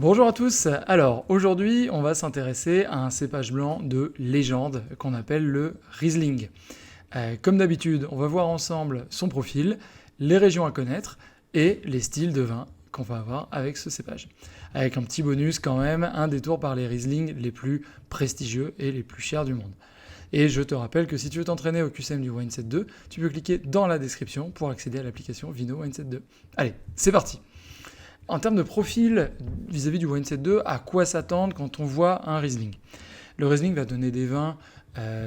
Bonjour à tous, alors aujourd'hui on va s'intéresser à un cépage blanc de légende qu'on appelle le Riesling. Comme d'habitude, on va voir ensemble son profil, les régions à connaître et les styles de vin qu'on va avoir avec ce cépage. Avec un petit bonus quand même, un détour par les Riesling les plus prestigieux et les plus chers du monde. Et je te rappelle que si tu veux t'entraîner au QCM du Wine Set 2, tu peux cliquer dans la description pour accéder à l'application Vino Wine Set 2. Allez, c'est parti. En termes de profil vis-à-vis du Wine Set 2, à quoi s'attendre quand on voit un Riesling? Le Riesling va donner des vins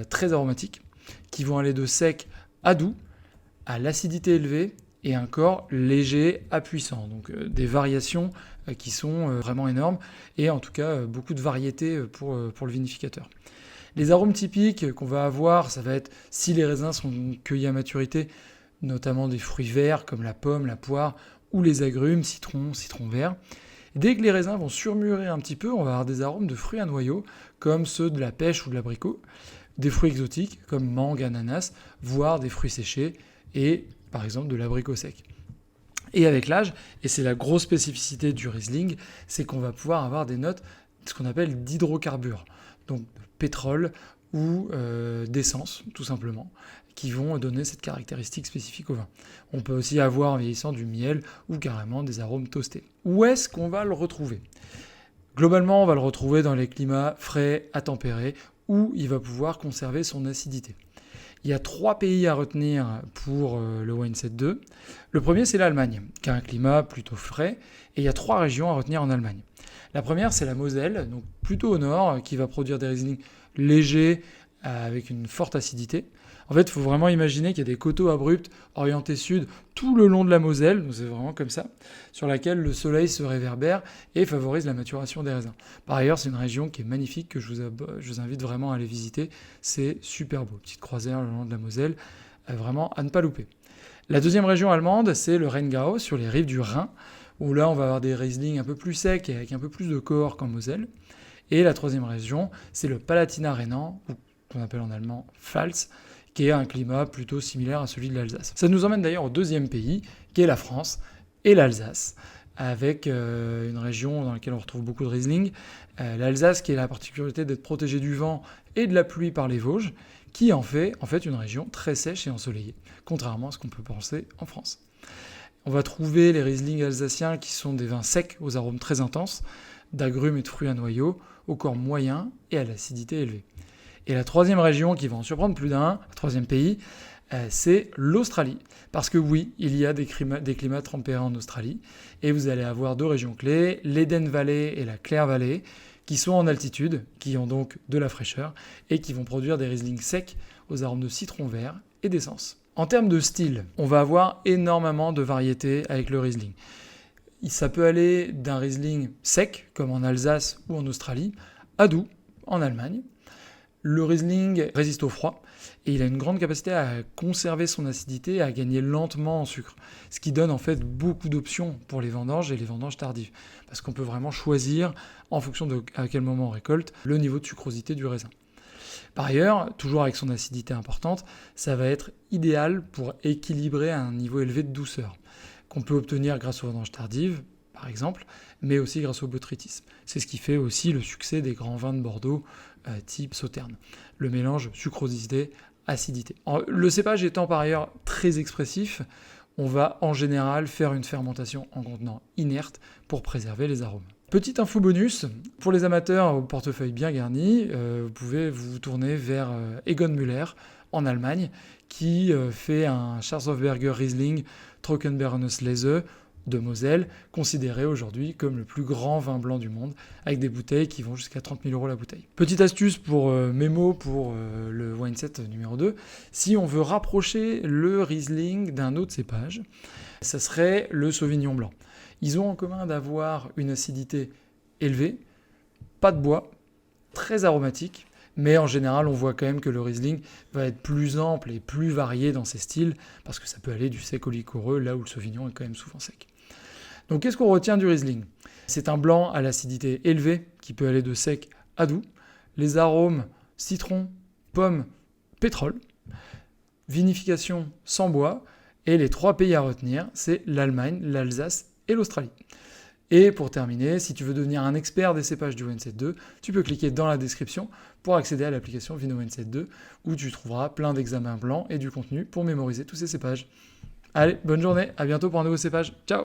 très aromatiques qui vont aller de sec à doux, à l'acidité élevée et un corps léger à puissant. Donc des variations qui sont vraiment énormes et en tout cas beaucoup de variétés pour le vinificateur. Les arômes typiques qu'on va avoir, ça va être, si les raisins sont cueillis à maturité, notamment des fruits verts comme la pomme, la poire ou les agrumes, citron vert. Dès que les raisins vont surmûrir un petit peu, on va avoir des arômes de fruits à noyaux, comme ceux de la pêche ou de l'abricot, des fruits exotiques comme mangue, ananas, voire des fruits séchés et par exemple de l'abricot sec. Et avec l'âge, et c'est la grosse spécificité du Riesling, c'est qu'on va pouvoir avoir des notes, ce qu'on appelle d'hydrocarbures, donc pétrole ou d'essence tout simplement, qui vont donner cette caractéristique spécifique au vin. On peut aussi avoir en vieillissant du miel ou carrément des arômes toastés. Où est-ce qu'on va le retrouver? Globalement, on va le retrouver dans les climats frais à tempérés où il va pouvoir conserver son acidité. Il y a 3 pays à retenir pour le Wine Set 2. Le premier, c'est l'Allemagne, qui a un climat plutôt frais, et il y a 3 régions à retenir en Allemagne. La première, c'est la Moselle, donc plutôt au nord, qui va produire des Riesling légers avec une forte acidité. En fait, il faut vraiment imaginer qu'il y a des coteaux abrupts orientés sud tout le long de la Moselle, donc c'est vraiment comme ça, sur laquelle le soleil se réverbère et favorise la maturation des raisins. Par ailleurs, c'est une région qui est magnifique, que je vous invite vraiment à aller visiter. C'est super beau, petite croisière le long de la Moselle, vraiment à ne pas louper. La deuxième région allemande, c'est le Rheingau, sur les rives du Rhin, où là, on va avoir des Riesling un peu plus secs et avec un peu plus de corps qu'en Moselle. Et la troisième région, c'est le Palatinat rhénan, ou qu'on appelle en allemand Pfalz, qui est un climat plutôt similaire à celui de l'Alsace. Ça nous emmène d'ailleurs au deuxième pays, qui est la France et l'Alsace, avec une région dans laquelle on retrouve beaucoup de Riesling. L'Alsace qui a la particularité d'être protégée du vent et de la pluie par les Vosges, qui en fait une région très sèche et ensoleillée, contrairement à ce qu'on peut penser en France. On va trouver les Riesling alsaciens qui sont des vins secs aux arômes très intenses, d'agrumes et de fruits à noyaux, au corps moyen et à l'acidité élevée. Et la troisième région qui va en surprendre plus d'un, le troisième pays, c'est l'Australie. Parce que oui, il y a des climats tempérés en Australie, et vous allez avoir 2 régions clés, l'Eden Valley et la Clare Valley, qui sont en altitude, qui ont donc de la fraîcheur, et qui vont produire des Riesling secs aux arômes de citron vert et d'essence. En termes de style, on va avoir énormément de variétés avec le Riesling. Ça peut aller d'un Riesling sec, comme en Alsace ou en Australie, à doux, en Allemagne. Le Riesling résiste au froid et il a une grande capacité à conserver son acidité et à gagner lentement en sucre. Ce qui donne en fait beaucoup d'options pour les vendanges et les vendanges tardives. Parce qu'on peut vraiment choisir, en fonction de à quel moment on récolte, le niveau de sucrosité du raisin. Par ailleurs, toujours avec son acidité importante, ça va être idéal pour équilibrer un niveau élevé de douceur, qu'on peut obtenir grâce aux vendanges tardives, par exemple, mais aussi grâce au botrytisme. C'est ce qui fait aussi le succès des grands vins de Bordeaux type Sauterne. Le mélange sucrosité-acidité. Le cépage étant par ailleurs très expressif, on va en général faire une fermentation en contenant inerte pour préserver les arômes. Petite info bonus, pour les amateurs au portefeuille bien garni, vous pouvez vous tourner vers Egon Müller en Allemagne, qui fait un Schwarzhofberger Riesling Trockenbernes Lese de Moselle, considéré aujourd'hui comme le plus grand vin blanc du monde, avec des bouteilles qui vont jusqu'à 30 000 € la bouteille. Petite astuce pour mémo pour le Wine Set numéro 2, si on veut rapprocher le Riesling d'un autre cépage, ça serait le Sauvignon blanc. Ils ont en commun d'avoir une acidité élevée, pas de bois, très aromatique, mais en général, on voit quand même que le Riesling va être plus ample et plus varié dans ses styles, parce que ça peut aller du sec au liquoreux, là où le Sauvignon est quand même souvent sec. Donc qu'est-ce qu'on retient du Riesling? C'est un blanc à l'acidité élevée, qui peut aller de sec à doux, les arômes citron, pomme, pétrole, vinification sans bois, et les 3 pays à retenir, c'est l'Allemagne, l'Alsace et l'Australie. Et pour terminer, si tu veux devenir un expert des cépages du ONZ 2, tu peux cliquer dans la description pour accéder à l'application Vino ONZ 2 où tu trouveras plein d'examens blancs et du contenu pour mémoriser tous ces cépages. Allez, bonne journée, à bientôt pour un nouveau cépage. Ciao!